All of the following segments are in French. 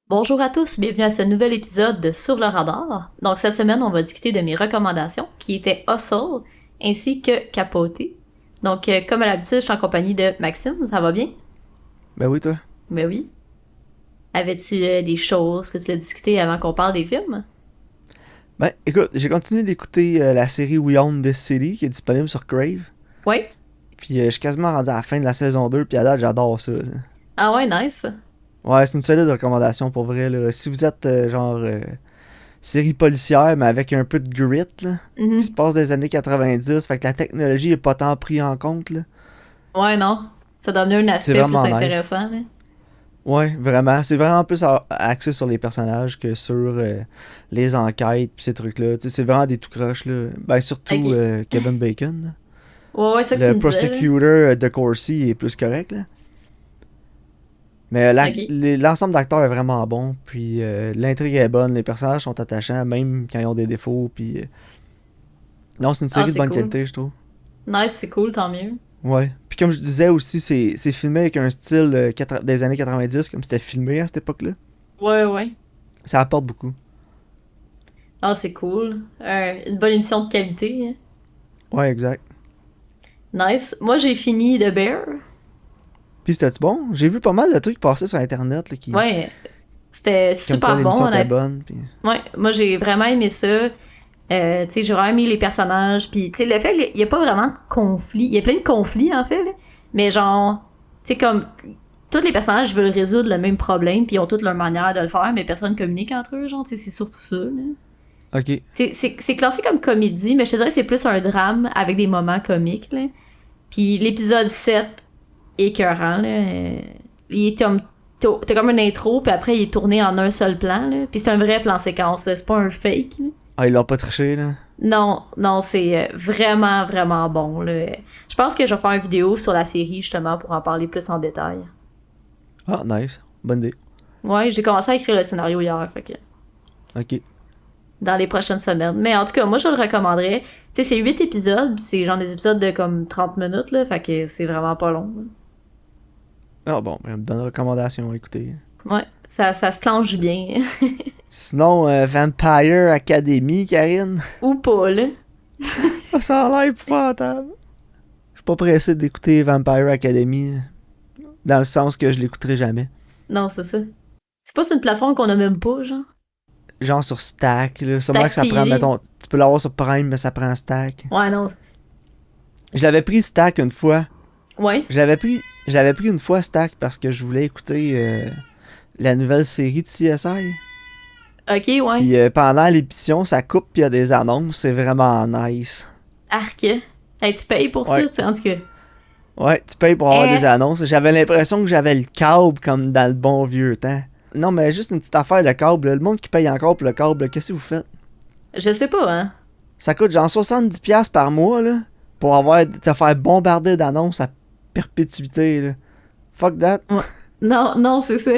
Bonjour à tous, bienvenue à ce nouvel épisode de Sur le radar. Donc cette semaine, on va discuter de mes recommandations, qui étaient Hustle ainsi que Capote. Donc comme à l'habitude, je suis en compagnie de Maxime, ça va bien? Ben oui, toi. Ben oui. Avais-tu des choses que tu voulais discuter avant qu'on parle des films? Ben écoute, j'ai continué d'écouter la série We Own This City qui est disponible sur Crave. Ouais. Puis je suis quasiment rendu à la fin de la saison 2, puis à date, j'adore ça, là. Ah ouais, nice. Ouais, c'est une solide recommandation pour vrai, là. Si vous êtes série policière, mais avec un peu de grit, là, qui se Mhm. passe des années 90, fait que la technologie est pas tant prise en compte, là. Ouais, non. Ça donne un C'est aspect plus vraiment nice. intéressant, là. Ouais, vraiment. C'est vraiment plus axé sur les personnages que sur les enquêtes pis ces trucs-là. Tu sais, c'est vraiment des tout croches, là. Ben, surtout Ok. Kevin Bacon, là. Ouais, ouais, ça que tu Le me disais, là. prosecutor de Corsi est plus correct, là. Mais Ok. l'ensemble d'acteurs est vraiment bon, puis l'intrigue est bonne, les personnages sont attachants, même quand ils ont des défauts, puis... Non, c'est une Ah, série de c'est bonne cool. qualité, je trouve. Nice, c'est cool, tant mieux. Ouais. Puis comme je disais aussi, c'est filmé avec un style des années 90, comme c'était filmé à cette époque-là. Ouais, ouais. Ça apporte beaucoup. Ah, c'est cool. Une bonne émission de qualité, hein. Ouais, exact. Nice. Moi, j'ai fini The Bear. Puis c'était bon? J'ai vu pas mal de trucs passer sur Internet, là, Ouais, c'était comme quoi super bon, l'émission était honnêtement. bonne, puis... Ouais, moi, j'ai vraiment aimé ça. Tu sais, j'ai vraiment aimé les personnages. Puis, tu sais, le fait qu'il n'y a pas vraiment de conflit. Il y a plein de conflits, en fait, là. Mais genre, tu sais, comme, tous les personnages veulent résoudre le même problème, puis ils ont toutes leur manière de le faire, mais personne communique entre eux, genre, tu sais, c'est surtout ça, là. Ok. Tu sais, c'est classé comme comédie, mais je te dirais que c'est plus un drame avec des moments comiques, là. Puis l'épisode 7 écœurant, là. Il est comme. T'as comme une intro, puis après, il est tourné en un seul plan, là. Puis c'est un vrai plan séquence, là. C'est pas un fake, là. Ah, ils l'ont pas triché, là. Non, non, c'est vraiment, vraiment bon, là. Je pense que je vais faire une vidéo sur la série, justement, pour en parler plus en détail. Ah, nice. Bonne idée. Ouais, j'ai commencé à écrire le scénario hier, fait que. Ok. Dans les prochaines semaines. Mais en tout cas, moi, je le recommanderais. Tu sais, c'est 8 épisodes, puis c'est genre des épisodes de comme 30 minutes, là. Fait que c'est vraiment pas long, là. Ah bon, ben, bonne recommandation, écoutez. Ouais, ça se clenche bien. Sinon, Vampire Academy, Karine. Ou pas, là. Ça a l'air épouvantable. Je suis pas pressé d'écouter Vampire Academy, dans le sens que je l'écouterai jamais. Non, c'est ça. C'est pas sur une plateforme qu'on a même pas, genre. Genre sur Stack, là. Sûrement Stack que ça prend, TV. mettons, tu peux l'avoir sur Prime, mais ça prend Stack. Ouais, non. Je l'avais pris Stack une fois. Ouais. Je l'avais pris une fois Stack parce que je voulais écouter la nouvelle série de CSI. Ok, ouais. Puis pendant l'émission, ça coupe puis il y a des annonces, c'est vraiment nice. Arc. Hey, tu payes pour ça, Ouais. tu sais, en tout cas. Ouais, tu payes pour avoir Eh. des annonces. J'avais l'impression que j'avais le câble comme dans le bon vieux temps. Non, mais juste une petite affaire, le câble. Le monde qui paye encore pour le câble, qu'est-ce que vous faites? Je sais pas, hein. Ça coûte genre 70$ par mois, là, pour te faire bombarder d'annonces à perpétuité, là. Fuck that. Ouais. Non, non, c'est ça.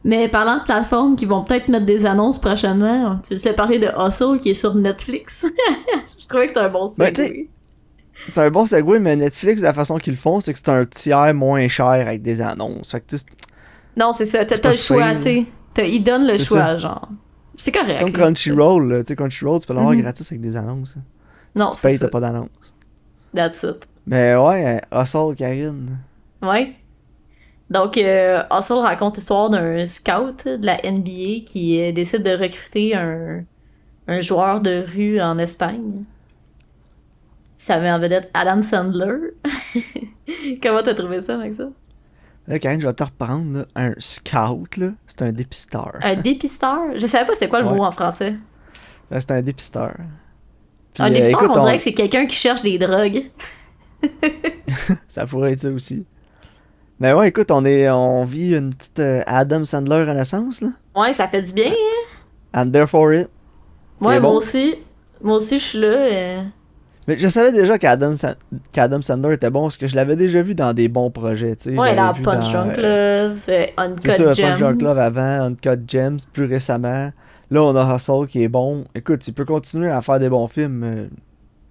Mais parlant de plateformes qui vont peut-être mettre des annonces prochainement, tu veux parler de Hustle qui est sur Netflix? Je trouvais que c'était un bon Ben, tu sais, segue. c'est un bon segue, mais Netflix, la façon qu'ils le font, c'est que c'est un tiers moins cher avec des annonces. Fait que, tu sais, Non, c'est ça. T'as c'est pas le choix, super, tu là. sais. Ils donnent le C'est ça. choix, genre. C'est correct, Comme là. Crunchyroll, là. Tu sais, Crunchyroll, tu peux l'avoir Mhm. gratis avec des annonces, hein. Si Non, tu c'est payes, ça. t'as pas d'annonce. That's it. Mais ouais, Hustle, Karine. Ouais. Donc, Hustle raconte l'histoire d'un scout de la NBA qui décide de recruter un joueur de rue en Espagne. Ça met en vedette Adam Sandler. Comment t'as trouvé ça, Maxime? Là, Karine, je vais te reprendre, là. Un scout, là, c'est un dépisteur. Un dépisteur? Je savais pas c'est quoi le Ouais, mot en français. là, c'est un dépisteur. Un Puis dépisteur, écoute, on dirait que c'est quelqu'un qui cherche des drogues. ça pourrait être ça aussi. Mais ouais, écoute, on vit une petite Adam Sandler renaissance, là. Ouais, ça fait du bien, hein? I'm there for it. Il Ouais, est moi bon. aussi. Moi aussi, je suis là. Mais je savais déjà qu'Adam Sandler était bon parce que je l'avais déjà vu dans des bons projets, tu sais. Je Ouais, l'avais dans vu Punch dans. Drunk Love, C'est Uncut ça, Punch Drunk Gems. Love avant, Uncut Gems plus récemment. Là, on a Hustle qui est bon. Écoute, il peut continuer à faire des bons films.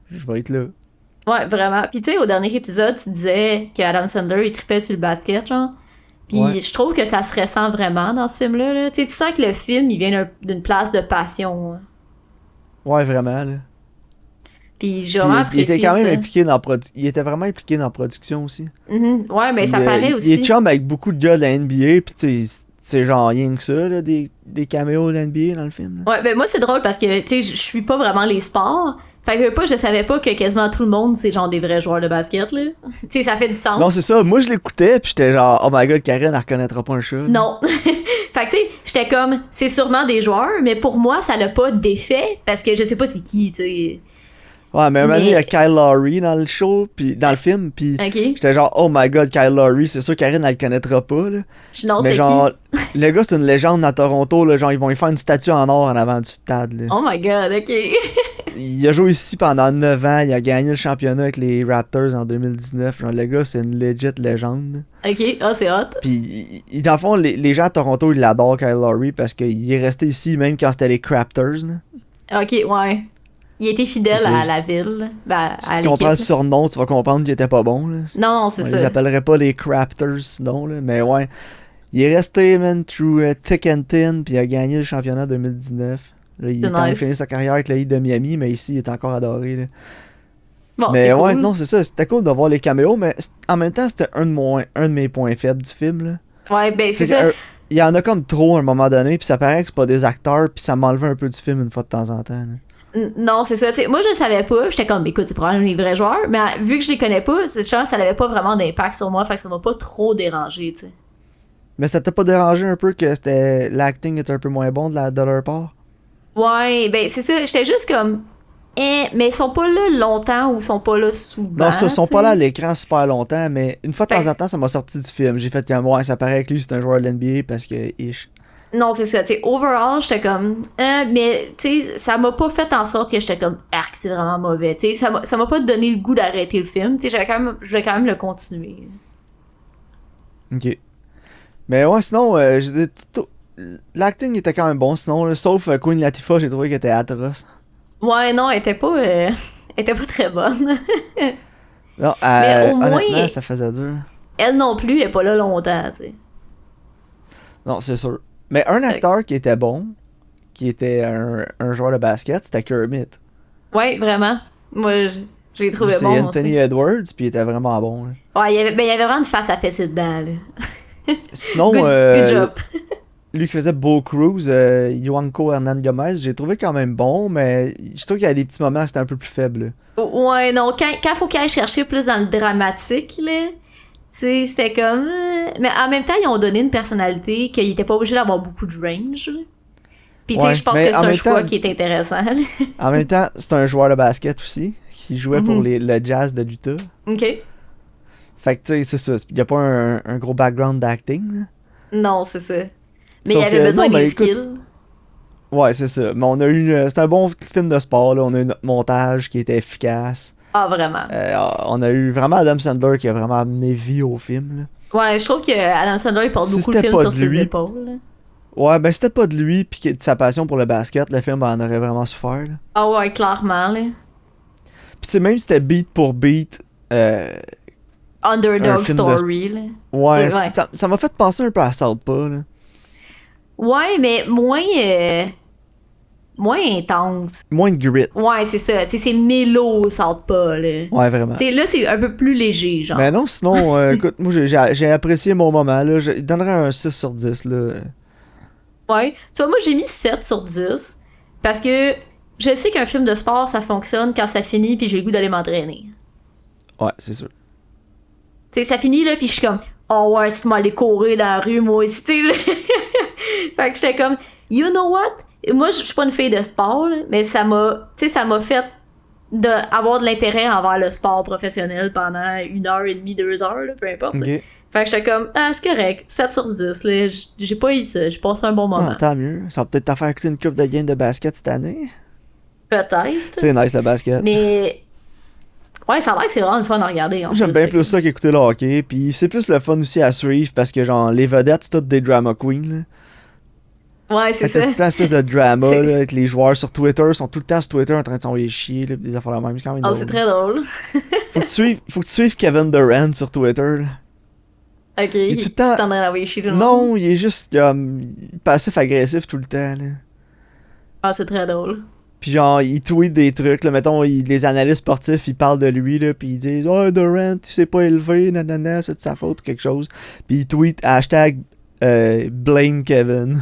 Je vais être là. Ouais, vraiment. Puis tu sais, au dernier épisode, tu disais que Adam Sandler, il tripait sur le basket, genre. Puis Ouais. je trouve que ça se ressent vraiment dans ce film-là. Là. Tu sais, tu sens que le film, il vient d'une place de passion. Hein. Ouais, vraiment, là. Puis j'ai Puis vraiment il était apprécié quand même ça. impliqué il était vraiment impliqué dans la production aussi. Ouais, ben Puis, ça paraît il aussi. est chum avec beaucoup de gars de la NBA, puis tu sais, c'est genre rien que ça, là, des caméos de la NBA dans le film. Là. Ouais, ben moi c'est drôle parce que tu sais, je suis pas vraiment les sports. Fait que pas, je savais pas que quasiment tout le monde c'est genre des vrais joueurs de basket là. Tu sais, ça fait du sens. Non, c'est ça. Moi, je l'écoutais, puis j'étais genre, oh my god, Karen, elle reconnaîtra pas un chat. là. Non. Fait que tu sais, j'étais comme c'est sûrement des joueurs, mais pour moi ça n'a pas d'effet parce que je sais pas c'est qui, tu sais. Ouais, mais un moment donné, il y a Mais- Kyle Lowry dans le show, puis dans le film, puis OK. j'étais genre, oh my god, Kyle Lowry, c'est sûr Karen, elle le connaîtra pas, là. Non, Mais c'était genre, qui? le gars, c'est une légende à Toronto, là. Genre, ils vont lui faire une statue en or en avant du stade, là. Oh my god, OK. Il a joué ici pendant 9 ans, il a gagné le championnat avec les Raptors en 2019. Genre, le gars, c'est une legit légende. là. OK, ah c'est hot. Puis, dans le fond, les gens à Toronto, ils l'adorent, Kyle Lowry, parce qu'il est resté ici même quand c'était les Raptors, là. OK, ouais. Il était fidèle Ok. à la ville, ben, Si à tu comprends le l'équipe. surnom, tu vas comprendre qu'il était pas bon, là. Non, non, c'est On ça. les appellerait pas les Raptors sinon, là, mais ouais. Il est resté, man, through thick and thin, puis il a gagné le championnat 2019. Là, il est en train de nice. finir sa carrière avec le Heat de Miami, mais ici, il est encore adoré, là. Bon, mais c'est ouais, cool. non, c'est ça, c'était cool de voir les caméos, mais en même temps, c'était un de mes points faibles du film, là. Ouais, ben c'est C'est ça. il y en a comme trop à un moment donné, puis ça paraît que c'est pas des acteurs, puis ça m'enlevait un peu du film une fois de temps en temps, là. Non, c'est ça. T'sais, moi, je le savais pas. J'étais comme, écoute, c'est probablement les vrais joueurs. Mais vu que je les connais pas, cette chance, ça n'avait pas vraiment d'impact sur moi. Fait que ça m'a pas trop dérangé, tu sais. Mais ça t'a pas dérangé un peu que l'acting était un peu moins bon de leur part? Ouais, ben c'est ça. J'étais juste comme, mais ils sont pas là longtemps ou ils sont pas là souvent. Non, ça, ils sont pas t'sais. là à l'écran super longtemps, mais une fois de Fait- temps en temps, ça m'a sorti du film. J'ai fait comme, ouais, ça paraît que lui, c'est un joueur de l'NBA parce que, ish. Non, c'est ça. Tu sais, overall, j'étais comme, mais tu sais, ça m'a pas fait en sorte que j'étais comme, arc, c'est vraiment mauvais. Tu sais, ça m'a pas donné le goût d'arrêter le film. Tu sais, je vais quand même le continuer. Ok. Mais ouais, sinon, l'acting était quand même bon, sinon, là, sauf Queen Latifah, j'ai trouvé qu'elle était atroce. Ouais, non, elle était pas, elle était pas très bonne. Non, Mais au moins- honnêtement, ça faisait dur. Elle non plus, elle est pas là longtemps, tu sais. Non, c'est sûr. Mais un acteur qui était bon, qui était un joueur de basket, c'était Kermit. Ouais, vraiment. Moi, j'ai trouvé C'est bon Anthony aussi. Edwards, puis il était vraiment bon. là. Ouais, il y avait vraiment une face à fesser dedans, là. Sinon, Good job. lui qui faisait Beau Cruz, Juanco Hernan Gomez, j'ai trouvé quand même bon, mais je trouve qu'il y a des petits moments où c'était un peu plus faible. là. Ouais, non, quand faut qu'il aille chercher plus dans le dramatique, là, tu sais, c'était comme... Mais en même temps, ils ont donné une personnalité qu'il était pas obligé d'avoir beaucoup de range, là. Puis tu sais, Ouais, je pense mais que en c'est un même choix temps- qui est intéressant, là. En même temps, c'est un joueur de basket aussi, qui jouait pour Mhm. le Jazz de l'Utah. OK? Fait que tu sais, c'est ça, il n'y a pas un gros background d'acting. là. Non, c'est ça. Mais Sauf il avait que, besoin non, ben, des écoute, skills. Ouais, c'est ça. Mais on a eu. C'est un bon film de sport, là. On a eu notre montage qui était efficace. Ah, vraiment. On a eu vraiment Adam Sandler qui a vraiment amené vie au film, là. Ouais, je trouve que Adam Sandler il porte Si beaucoup le c'était film pas sur de ses lui- épaules. là. Ouais, ben c'était pas de lui pis de sa passion pour le basket, le film en aurait vraiment souffert, là. Ah ouais, clairement, là. Pis tu sais, même si c'était beat pour beat, un Underdog film de- Story, là. ouais, Ouais. ça m'a fait penser un peu à Southpaw, là. Ouais, mais moins intense. Moins de grit. Ouais, c'est ça. Tu sais, c'est mélo, saute pas, là. Ouais, vraiment. Tu sais, là, c'est un peu plus léger, genre. Mais non, sinon, écoute, moi j'ai apprécié mon moment, là. Je donnerais un 6 sur 10, là. Ouais. Tu vois, moi, j'ai mis 7 sur 10. Parce que je sais qu'un film de sport, ça fonctionne quand ça finit, puis j'ai le goût d'aller m'entraîner. Ouais, c'est sûr. Tu sais, ça finit, là, puis je suis comme, oh ouais, c'est m'aller courir dans la rue, moi aussi, tu sais. Fait que j'étais comme, you know what? Moi, je suis pas une fille de sport, là, mais ça m'a fait avoir de l'intérêt envers le sport professionnel pendant 1h30, 2 heures, là, peu importe. Ok. Fait que j'étais comme, ah, c'est correct, 7 sur 10, là, j'ai pas eu ça, j'ai passé un bon moment. Ah, tant mieux. Ça va peut-être t'en faire écouter une coupe de game de basket cette année. Peut-être. C'est nice le basket. Mais, ouais, ça a l'air que c'est vraiment le fun à regarder. en J'aime bien fait plus ça qu'écouter le hockey. Puis c'est plus le fun aussi à suivre parce que, genre, les vedettes, c'est toutes des drama queens. Là. Ouais, c'est Fait que t'as ça. tout le temps une espèce de drama C'est- là, avec les joueurs sur Twitter. Ils sont tout le temps sur Twitter en train de s'envoyer chier. Là, pis des affaires de même. C'est quand même Oh, drôle. c'est très drôle. Faut que tu suives Kevin Durant sur Twitter. Là. Ok, Il est il tout le est temps... en train d'envoyer chier tout le monde. Non, il est juste comme passif-agressif tout le temps, là. Ah, c'est très drôle. Puis genre, il tweet des trucs, là, mettons, les analystes sportifs, ils parlent de lui, là, puis ils disent « Oh, Durant, il s'est pas élevé, nanana, c'est de sa faute » ou quelque chose. Puis il tweet hashtag blame Kevin.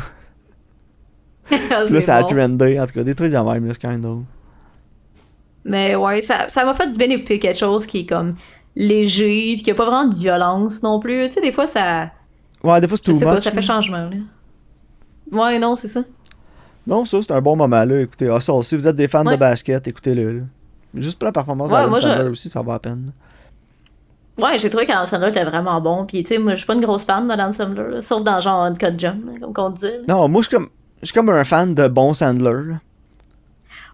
Ah, Puis là, c'est ça a bon. trendé, en tout cas, des trucs de même, là, c'est quand même drôle. Mais ouais, ça m'a fait du bien d'écouter quelque chose qui est comme léger, pis qui a pas vraiment de violence non plus. Tu sais, des fois, ça... Ouais, des fois, c'est Je too sais pas, much. ça fait là. changement, là. Ouais, non, c'est ça. Non, ça, c'est un bon moment, là. Écoutez, ah, ça, si vous êtes des fans de Ouais. basket, écoutez-le, là. Juste pour la performance Ouais, d'Adam moi, Sandler aussi, ça va à peine. Ouais, j'ai trouvé qu'Adam Sandler était vraiment bon. Pis, tu sais, moi, je suis pas une grosse fan d'Adam Sandler, là, sauf dans genre Uncut Gem, là, comme qu'on disait. Là. Non, moi, je suis comme un fan de bon Sandler, là.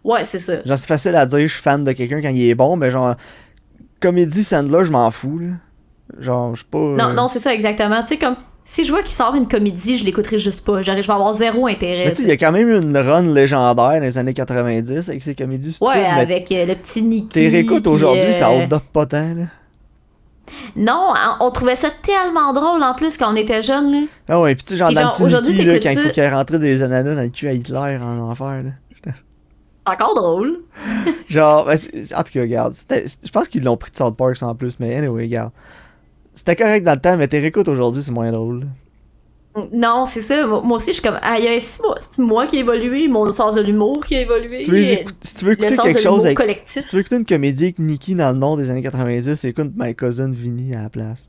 Ouais, c'est ça. Genre, c'est facile à dire, je suis fan de quelqu'un quand il est bon, mais genre, comédie Sandler, je m'en fous, là. Genre, je suis pas... Non, non, c'est ça, exactement. Tu sais, comme, si je vois qu'il sort une comédie, je l'écouterai juste pas. Je vais avoir zéro intérêt. Mais tu sais, il y a quand même eu une run légendaire dans les années 90 avec ses comédies stupides, Ouais, mais avec le petit Nicky. t'es réécoutes pis, aujourd'hui, ça hold up pas tant, là. Non, on trouvait ça tellement drôle en plus quand on était jeunes, là. Ah ouais, pis tu sais, genre, Pis dans le genre, petit aujourd'hui, Nicky, là, t'écoutes quand il faut ça- qu'il rentre des ananas dans le cul à Hitler en enfer, là. Encore drôle. Genre, ben, en tout cas, regarde, je pense qu'ils l'ont pris de South Park en plus, mais anyway, regarde. C'était correct dans le temps, mais t'es réécoutes aujourd'hui, c'est moins drôle. Non, c'est ça. Moi aussi, je suis comme, aïe, c'est moi qui ai évolué, mon sens de l'humour qui a évolué. Si tu veux, si tu veux le écouter sens quelque de chose l'humour avec... collectif. Si tu veux écouter une comédie avec Nicky dans le nom des années 90, écoute My Cousin Vinny à la place.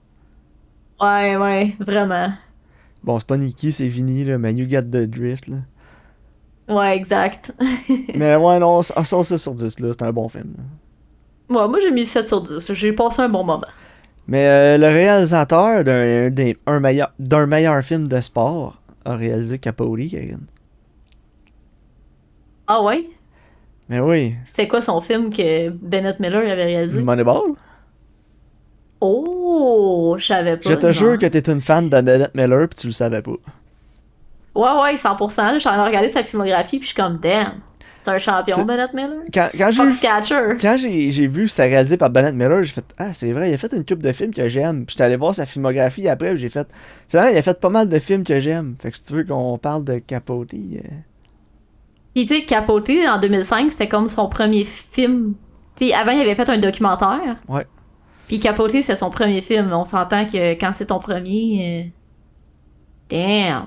Ouais, vraiment. Bon, c'est pas Nicky, c'est Vinny, là, mais You Got the Drift, là. Ouais, exact. Mais ouais, non, ça sur 10, là, c'est un bon film. Là. Ouais, moi, j'ai mis 7 sur 10. J'ai passé un bon moment. Mais le réalisateur d'un meilleur film de sport a réalisé Capote, Kevin. Ah ouais? Mais oui, C'était quoi son film que Bennett Miller avait réalisé? Moneyball. Oh, je savais pas. Je te non. jure que t'es une fan de Bennett Miller pis tu le savais pas. Ouais, 100%. Là, je suis en train de regarder sa filmographie, puis je suis comme, damn. C'est un champion, C'est- Bennett Miller. Quand Foxcatcher. j'ai vu que c'était réalisé par Bennett Miller, j'ai fait ah c'est vrai, il a fait une couple de films que j'aime. Puis j'étais allé voir sa filmographie après, puis j'ai fait finalement il a fait pas mal de films que j'aime. Fait que si tu veux qu'on parle de Capote, Puis tu sais, Capote, en 2005, c'était comme son premier film. Tu sais, avant, il avait fait un documentaire. Ouais. Puis Capote, c'est son premier film. On s'entend que quand c'est ton premier... Damn.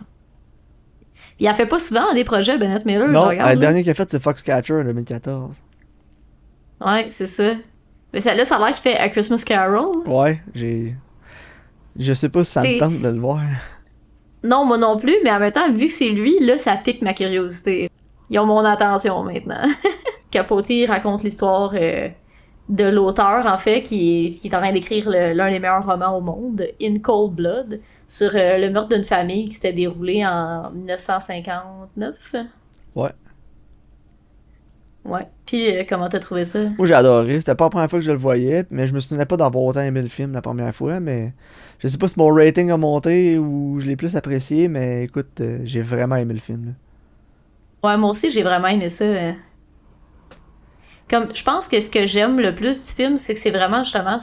Puis il en fait pas souvent des projets, Bennett Miller, non, je regarde. le là. dernier qu'il a fait c'est Foxcatcher en 2014. Ouais, c'est ça. Mais là, ça a l'air qu'il fait A Christmas Carol. Ouais, je sais pas si ça me C'est- tente de le voir. Non, moi non plus, mais en même temps, vu que c'est lui, là, ça pique ma curiosité. Ils ont mon attention maintenant. Capote raconte l'histoire de l'auteur, en fait, qui est en train d'écrire l'un des meilleurs romans au monde, In Cold Blood, sur le meurtre d'une famille qui s'était déroulé en 1959. Ouais. Ouais. Puis, comment t'as trouvé ça? Moi j'ai adoré, c'était pas la première fois que je le voyais, mais je me souvenais pas d'avoir autant aimé le film la première fois, mais je sais pas si mon rating a monté ou je l'ai plus apprécié, mais écoute, j'ai vraiment aimé le film. Là. Ouais, moi aussi, j'ai vraiment aimé ça. Comme, je pense que ce que j'aime le plus du film, c'est que c'est vraiment justement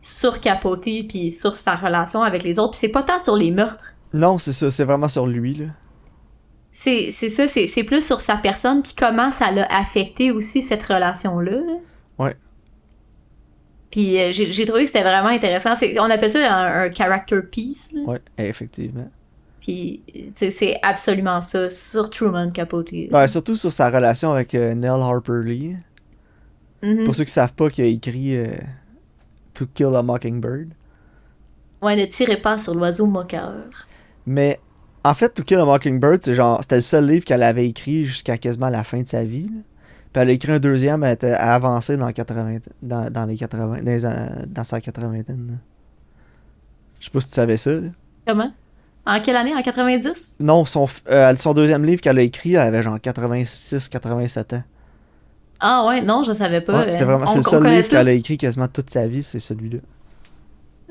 sur Capote puis sur sa relation avec les autres. Puis c'est pas tant sur les meurtres. Non, c'est ça, c'est vraiment sur lui là. C'est ça, c'est plus sur sa personne puis comment ça l'a affecté aussi cette relation-là. Là. Ouais. Puis j'ai trouvé que c'était vraiment intéressant. On appelle ça un character piece. Là. Ouais, effectivement. Puis tu sais, c'est absolument ça sur Truman Capote. là. Ouais, surtout sur sa relation avec Nell Harper Lee. Mhm. Pour ceux qui savent pas, qu'il a écrit To Kill a Mockingbird. Ouais, ne tirez pas sur l'oiseau moqueur. Mais en fait, To Kill a Mockingbird, c'était le seul livre qu'elle avait écrit jusqu'à quasiment la fin de sa vie. Là. Puis elle a écrit un deuxième, elle était avancée dans les 80, dans sa 80aine. Là. Je sais pas si tu savais ça. Là. Comment? En quelle année? En 90? Non, son deuxième livre qu'elle a écrit, elle avait genre 86-87 ans. Ah ouais, non, je savais pas. Ouais, c'est vraiment c'est le seul livre qu'elle a écrit quasiment toute sa vie, c'est celui-là.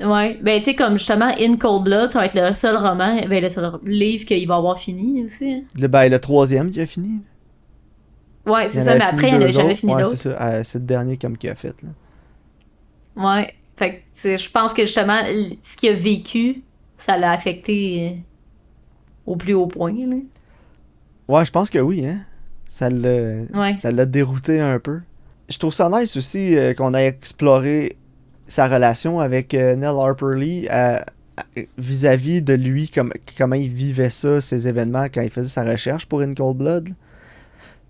Ouais, ben tu sais, comme justement In Cold Blood, ça va être le seul roman, ben le seul livre qu'il va avoir fini aussi. Hein. Le troisième qui a fini. Ouais, c'est Il en ça, avait mais fini après, il n'y en a deux jamais autres. fini Ouais, d'autres. c'est ça. C'est le dernier comme qu'il a fait. Là. Ouais. Fait que, tu sais, je pense que justement, ce qu'il a vécu, ça l'a affecté au plus haut point, là. Ouais, je pense que oui, hein. Ouais. Ça l'a dérouté un peu. Je trouve ça nice aussi qu'on ait exploré sa relation avec Nell Harper Lee vis-à-vis de lui, comment il vivait ça, ces événements, quand il faisait sa recherche pour In Cold Blood.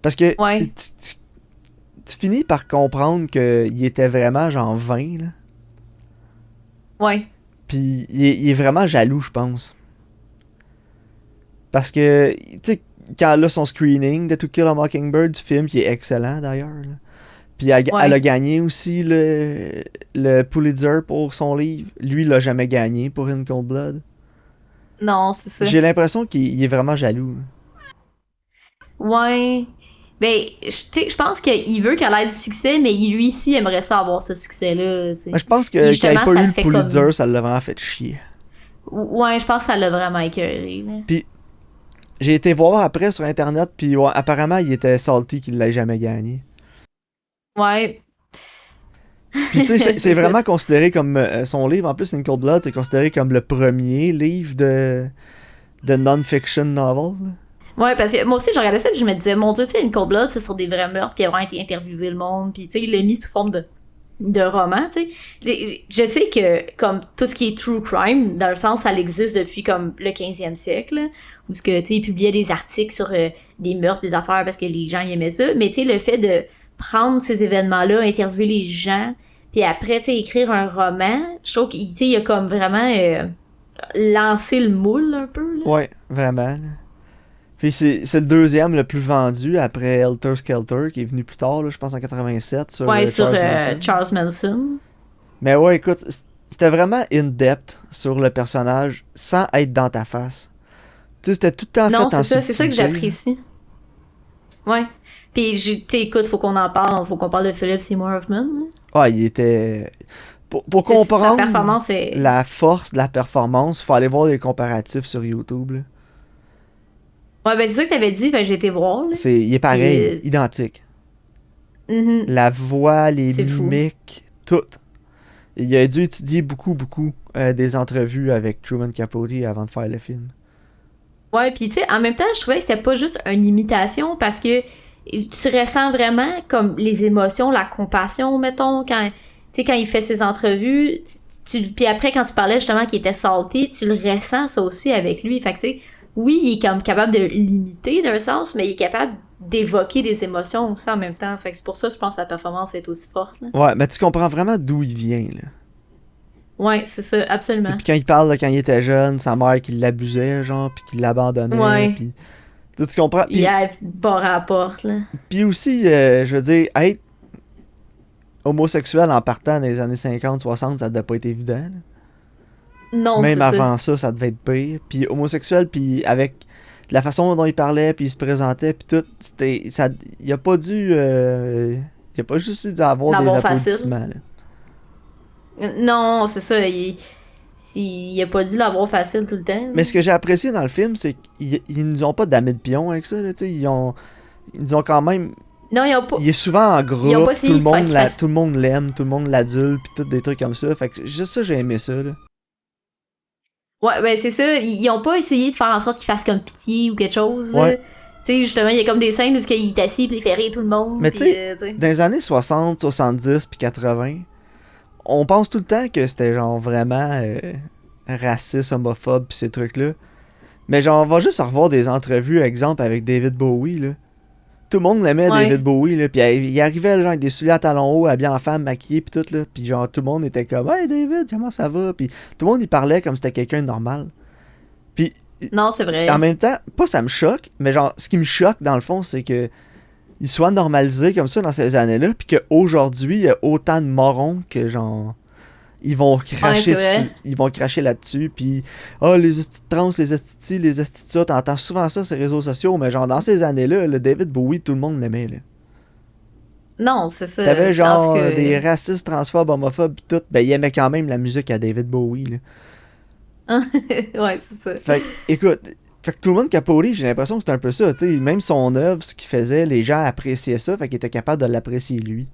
Parce que Ouais. tu finis par comprendre qu'il était vraiment genre 20, là. Ouais. Puis il est vraiment jaloux, je pense. Parce que, tu sais, quand elle a son screening de To Kill a Mockingbird, du film, qui est excellent d'ailleurs, là. Puis elle a gagné aussi le Pulitzer pour son livre. Lui, il l'a jamais gagné pour In Cold Blood. Non, c'est ça. J'ai l'impression qu'il est vraiment jaloux. Ouais. Ben, je pense qu'il veut qu'elle ait du succès, mais lui ici aimerait ça avoir ce succès-là. Mais je pense que Puis qu'il n'ait justement, pas ça eu le le fait Pulitzer, comme... ça l'a vraiment fait chier. Ouais, je pense que ça l'a vraiment écœuré, là. Puis j'ai été voir après sur internet, puis ouais, apparemment il était salty qu'il l'ait jamais gagné. Ouais. Puis tu sais, c'est vraiment considéré comme son livre. En plus, In Cold Blood, c'est considéré comme le premier livre de non-fiction novel, là. Ouais, parce que moi aussi, je regardais ça et je me disais, mon Dieu, tu sais, une Cold Blood, c'est sur des vrais meurtres, puis il a vraiment été interviewé le monde, puis tu sais, il l'a mis sous forme de roman, tu sais. Je sais que, comme, tout ce qui est true crime, dans le sens, ça existe depuis, comme, le 15e siècle, là, où ce que, tu sais, il publiait des articles sur des meurtres, des affaires, parce que les gens y aimaient ça, mais tu sais, le fait de prendre ces événements-là, interviewer les gens, puis après, tu sais, écrire un roman, je trouve qu'il, tu sais, il a comme vraiment lancé le moule, un peu, là. Ouais, vraiment, là. Puis c'est le deuxième le plus vendu après Helter Skelter, qui est venu plus tard, là, je pense en 87, sur Ouais, sur Charles Manson. Charles Manson. Mais ouais, écoute, c'était vraiment in-depth sur le personnage, sans être dans ta face. Tu sais, c'était tout le temps Non, fait en c'est ça, c'est ça que subtilité. j'apprécie. Ouais. Puis, tu sais, écoute, faut qu'on en parle, faut qu'on parle de Philip Seymour Hoffman. Ah, il était... Pour Sa comprendre performance est... la force de la performance, faut aller voir des comparatifs sur YouTube, là. Ouais, ben c'est ça que t'avais dit, ben j'ai été voir, là. Il est pareil, Puis, identique. mhm, La voix, les c'est fou. mimiques, tout. Il a dû étudier beaucoup des entrevues avec Truman Capote avant de faire le film. Ouais, puis tu sais, en même temps, je trouvais que c'était pas juste une imitation, parce que tu ressens vraiment comme les émotions, la compassion, mettons, quand, tu sais, quand il fait ses entrevues, puis après, quand tu parlais justement qu'il était salté, tu le ressens ça aussi avec lui. Fait que tu sais, oui, il est comme capable de l'imiter d'un sens, mais il est capable d'évoquer des émotions aussi en même temps. Fait que c'est pour ça que je pense que la performance est aussi forte, là. Ouais, mais tu comprends vraiment d'où il vient, là. Ouais, c'est ça, absolument. Puis quand il parle de quand il était jeune, sa mère qui l'abusait, genre, puis qui l'abandonnait, Ouais. puis... Tu comprends? Il a barré à la porte, là. Puis aussi, je veux dire, être homosexuel en partant dans les années 50-60, ça devait pas être évident, là. Non, Même c'est avant ça, ça devait être pire. Puis homosexuel, puis avec la façon dont il parlait, puis il se présentait, puis tout, c'était... Il a pas dû... il a pas juste dû avoir des L'avoir facile. applaudissements, là. Non, c'est ça. Il a pas dû l'avoir facile tout le temps. Mais ce que j'ai apprécié dans le film, c'est qu'ils nous ont pas damé de pion avec ça, là, tu sais, ils nous ont quand même... Non, il a pas. Il est souvent en groupe, Ils ont pas tout essayé le de faire monde qu'il fasse- tout le monde l'aime, tout le monde l'adule, puis tout des trucs comme ça. Fait que juste ça, j'ai aimé ça, là. Ouais, ben c'est ça. Ils ont pas essayé de faire en sorte qu'il fasse comme pitié ou quelque chose. là. Ouais. Tu sais, justement, il y a comme des scènes où il est assis puis il fait rire tout le monde. Mais puis, tu sais, tu sais. dans les années 60, 70 puis 80, on pense tout le temps que c'était genre vraiment raciste, homophobe pis ces trucs-là. Mais genre, on va juste revoir des entrevues, exemple, avec David Bowie, là. Tout le monde l'aimait, Ouais. David Bowie, là. Pis il arrivait, genre, avec des souliers à talons hauts, habillé en femme, maquillé pis tout, là. Pis genre, tout le monde était comme « Hey, David, comment ça va? » Pis tout le monde y parlait comme si c'était quelqu'un de normal. Pis Non, c'est vrai. en même temps, pas ça me choque, mais genre, ce qui me choque, dans le fond, c'est que il soit normalisé comme ça dans ces années-là, puis qu'aujourd'hui, il y a autant de morons que genre... Ils vont cracher Ouais, c'est vrai. dessus. Ils vont cracher là-dessus, puis les hosties de trans, les hosties de ci, les hosties de ça, t'entends souvent ça sur les réseaux sociaux, mais genre, dans ces années-là, le David Bowie, tout le monde l'aimait, là. Non, c'est ça. T'avais genre Parce que- des racistes, transphobes, homophobes, pis tout, ben, ils aimaient quand même la musique à David Bowie, là. ouais, c'est ça. Fait que, écoute, fait que tout le monde Capote, j'ai l'impression que c'est un peu ça, tu sais, même son œuvre, ce qu'il faisait, les gens appréciaient ça, fait qu'il était capable de l'apprécier lui.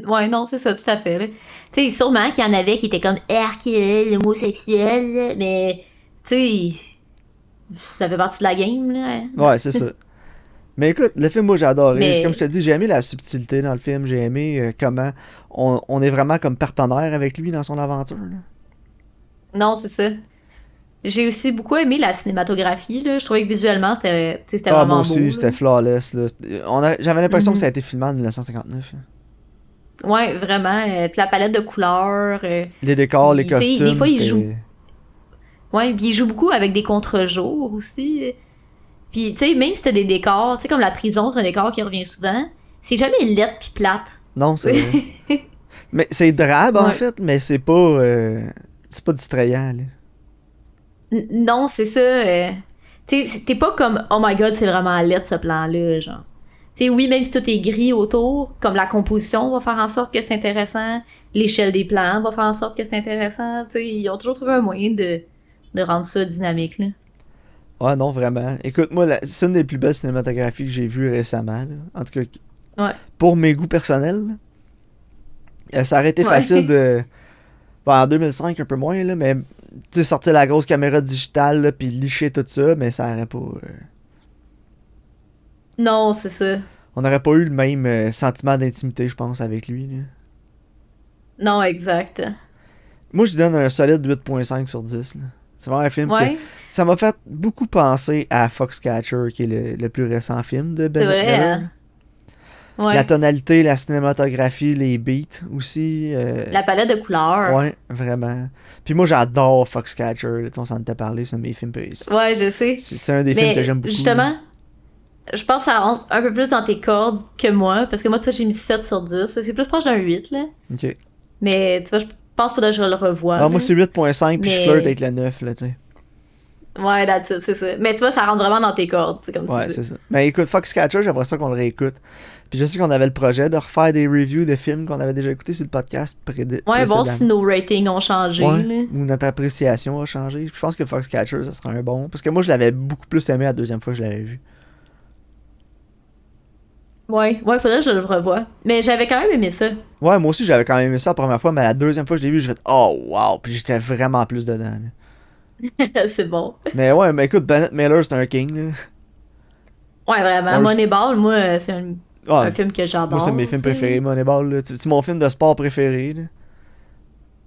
Ouais, non, c'est ça, tout à fait. Là. Tu sais, sûrement qu'il y en avait qui étaient comme arc, l'homosexuel, là, mais tu sais, ça fait partie de la game, là. Ouais, c'est ça. Mais écoute, le film, moi, j'ai adoré. Comme je Mais te dis, j'ai aimé la subtilité dans le film. J'ai aimé comment on est vraiment comme partenaire avec lui dans son aventure. Là. non, c'est ça. J'ai aussi beaucoup aimé la cinématographie, là. Je trouvais que visuellement, c'était Ah, moi vraiment beau, aussi, là. c'était flawless. Là. J'avais l'impression que ça Mhm. a été filmé en 1959. Là. Ouais, vraiment. La palette de couleurs. Les décors, les Puis, tu sais, des costumes, fois, il joue. c'était... Ouais, puis il joue beaucoup avec des contre-jours aussi. Puis, tu sais, même si t'as des décors, tu sais, comme la prison, c'est un décor qui revient souvent, c'est jamais lettre pis plate. Non, c'est vrai. Mais c'est drabe, en Ouais. fait, mais c'est pas distrayant. Là. Non, c'est ça. Tu sais, t'es pas comme, oh my god, c'est vraiment lettre ce plan-là, genre. Tu sais, oui, même si tout est gris autour, comme la composition va faire en sorte que c'est intéressant, l'échelle des plans va faire en sorte que c'est intéressant, tu sais, ils ont toujours trouvé un moyen de rendre ça dynamique, là. Ouais, non, vraiment. Écoute, moi, c'est une des plus belles cinématographies que j'ai vues récemment. Là. En tout cas, Ouais. pour mes goûts personnels, là. Ça aurait été Ouais. facile de... Bon, en 2005, un peu moins, là, mais... Tu sais, sortir la grosse caméra digitale, là, puis licher tout ça, mais ça aurait pas... Non, c'est ça. On n'aurait pas eu le même sentiment d'intimité, je pense, avec lui. Là. Non, exact. Moi, je lui donne un solide 8.5 sur 10. Là. C'est vraiment un film que... Ouais, Ça m'a fait beaucoup penser à Foxcatcher, qui est le plus récent film de c'est Bennett vrai, Miller. hein. Ouais. La tonalité, la cinématographie, les beats aussi. La palette de couleurs. Ouais, vraiment. Puis moi, j'adore Foxcatcher. Là, on s'en était parlé, c'est un de mes films. Ouais, je sais. C'est un des films que Mais j'aime beaucoup. justement, je pense que ça rentre un peu plus dans tes cordes que moi, parce que moi, tu vois, j'ai mis 7 sur 10. C'est plus proche d'un 8, là. Ok. Mais tu vois, je pense qu'il faudrait que je le revoie. Alors, moi, là. c'est 8.5, puis je Mais- flirte avec le 9, là, tu sais. Ouais, that's it, c'est ça. Mais tu vois, ça rentre vraiment dans tes cordes, c'est comme Ouais, si... c'est ça. Mais écoute, Foxcatcher, j'aimerais ça qu'on le réécoute. Puis je sais qu'on avait le projet de refaire des reviews de films qu'on avait déjà écoutés sur le podcast Ouais, voir précédemment. si nos ratings ont changé, Ouais, là. ou notre appréciation a changé. Je pense que Foxcatcher, ça sera un bon. Parce que moi, je l'avais beaucoup plus aimé la deuxième fois que je l'avais vu. Ouais, faudrait que je le revoie. Mais j'avais quand même aimé ça. Ouais, moi aussi, j'avais quand même aimé ça la première fois, mais la deuxième fois que je l'ai vu, j'ai fait oh wow, puis j'étais vraiment plus dedans. Là. C'est bon. Mais ouais, mais écoute, Bennett Miller, c'est un king. Là. Ouais, vraiment. Ouais, Moneyball, moi, c'est Ah, un film que j'adore. moi, c'est mes films aussi. préférés, Moneyball. Là. C'est mon film de sport préféré. Là.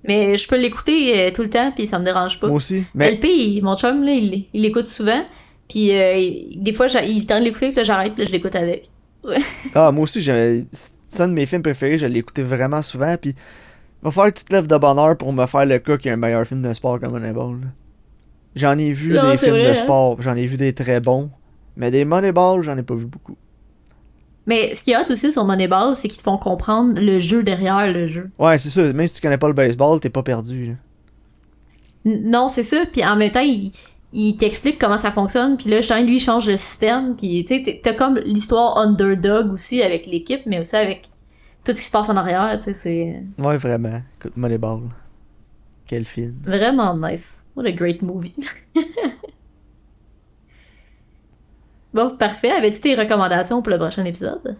Mais je peux l'écouter tout le temps, puis ça me dérange pas. Moi aussi. Mais LP, mon chum, là, il l'écoute souvent. Puis des fois, il tente de l'écouter, puis là, j'arrête, puis là, je l'écoute avec. ah, moi aussi, c'est un de mes films préférés. Je l'ai écouté vraiment souvent. Puis, il va falloir que tu te lèves de bonne heure pour me faire le cas qu'il y a un meilleur film de sport comme Moneyball. Là. J'en ai vu Non, des c'est films vrai, de hein. sport, j'en ai vu des très bons. Mais des Moneyball, j'en ai pas vu beaucoup. Mais ce qui est hot aussi sur Moneyball, c'est qu'ils te font comprendre le jeu derrière le jeu. Ouais, c'est ça. Même si tu connais pas le baseball, t'es pas perdu. Là. Non, c'est ça. Puis en même temps, il t'explique comment ça fonctionne. Puis là, justement, lui, il change le système. Puis tu sais, t'as comme l'histoire underdog aussi avec l'équipe, mais aussi avec tout ce qui se passe en arrière. Tu sais, c'est Ouais, vraiment. Écoute, Moneyball. Quel film. vraiment nice. What a great movie. Bon, parfait. Avais-tu tes recommandations pour le prochain épisode?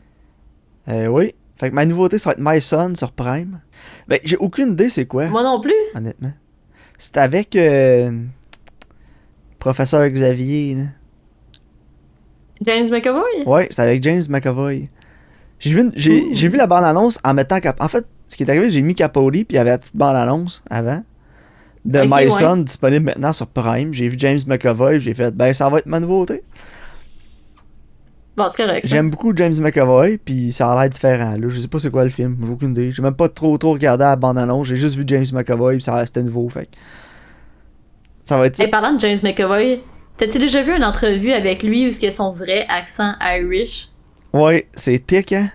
Oui. Fait que ma nouveauté, ça va être My Son sur Prime. Ben, j'ai aucune idée c'est quoi, Moi non plus. honnêtement. C'est avec Professeur Xavier. Là. James McAvoy? Ouais, c'est avec James McAvoy. J'ai vu la bande-annonce en mettant En fait, ce qui est arrivé, j'ai mis Capote, puis il y avait la petite bande-annonce avant. De Ok, My ouais. Son, disponible maintenant sur Prime. J'ai vu James McAvoy, j'ai fait, ben, ça va être ma nouveauté. Bon, c'est correct. Ça. J'aime beaucoup James McAvoy, puis ça a l'air différent. Là. Je sais pas c'est quoi le film, j'ai aucune idée. J'ai même pas trop regardé la bande-annonce, j'ai juste vu James McAvoy, puis ça restait nouveau, fait que ça va être ça. Hey, parlant de James McAvoy, t'as-tu déjà vu une entrevue avec lui où il a son vrai accent Irish? Ouais, c'est tic, hein?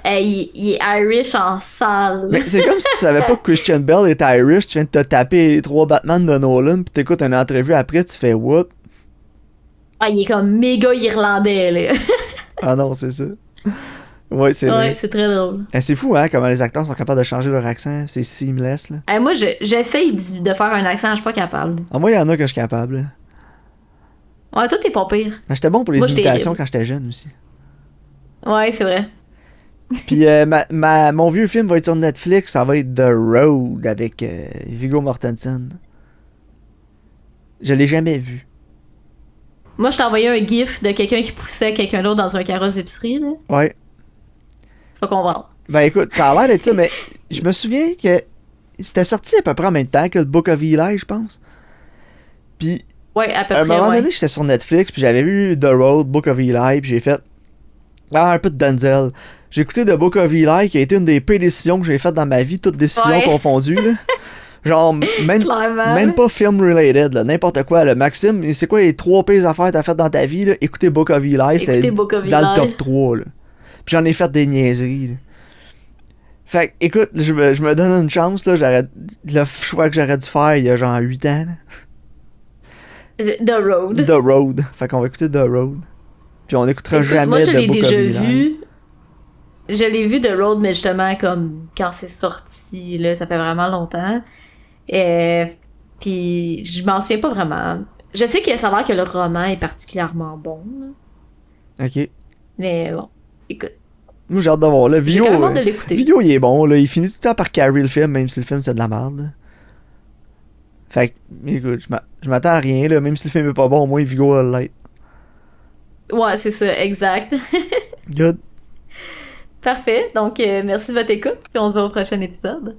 Hey, il est Irish en salle. Mais c'est comme si tu savais pas que Christian Bale est Irish, tu viens de te taper les 3 Batman de Nolan, puis t'écoutes une entrevue après, tu fais what? Ah, il est comme méga irlandais, là. Ah non, c'est ça. Ouais, c'est Ouais, vrai. c'est très drôle. C'est fou, hein, comment les acteurs sont capables de changer leur accent, c'est seamless, là. Hey, moi, j'essaye de faire un accent, je suis pas capable. Ah, moi, il y en a que je suis capable, là. Ouais, toi, t'es pas pire. J'étais bon pour les Moi, j'étais imitations terrible. quand j'étais jeune aussi. Ouais, c'est vrai. Puis mon vieux film va être sur Netflix, ça va être The Road avec Viggo Mortensen. Je l'ai jamais vu. Moi, je t'ai envoyé un gif de quelqu'un qui poussait quelqu'un d'autre dans un carrosse d'épicerie, là. Ouais. C'est pas qu'on va. Ben écoute, ça a l'air d'être ça, mais je me souviens que c'était sorti à peu près en même temps que le Book of Eli, je pense. Puis, Ouais, à peu à un près, moment ouais. donné, j'étais sur Netflix, puis j'avais vu The Road, Book of Eli, puis j'ai fait un peu de Denzel. J'ai écouté The Book of Eli, qui a été une des pires décisions que j'ai faites dans ma vie, toutes décisions Ouais. confondues, là. Genre, Clairement. même pas film related, là, n'importe quoi. Là. Maxime, c'est quoi les 3 pires affaires que t'as faites dans ta vie? Là? Écoutez Book of Eli, c'était Écoutez Book of dans le Eli. top 3. Là. Puis j'en ai fait des niaiseries. Là. Fait que, écoute, je me donne une chance. Là, le choix que j'aurais dû faire il y a genre 8 ans. Là. The Road. The Road. Fait qu'on va écouter The Road. Puis on écoutera Écoute, jamais moi, je The l'ai Book of déjà Eli. vu. Je l'ai vu The Road, mais justement, comme quand c'est sorti, là, ça fait vraiment longtemps. Puis je m'en souviens pas vraiment. Je sais que ça a l'air que le roman est particulièrement bon. Là. Ok. Mais bon, écoute. Moi j'ai hâte de voir. Là, J'ai Vidéo, quand même hâte de l'écouter. Vidéo, il est bon. Là. Il finit tout le temps par carry le film, même si le film c'est de la merde. Là. Fait que, écoute, je m'attends à rien. Là. Même si le film est pas bon, au moins Vigo va l'être. Ouais, c'est ça, exact. Good. Parfait. Donc, merci de votre écoute. Puis on se voit au prochain épisode.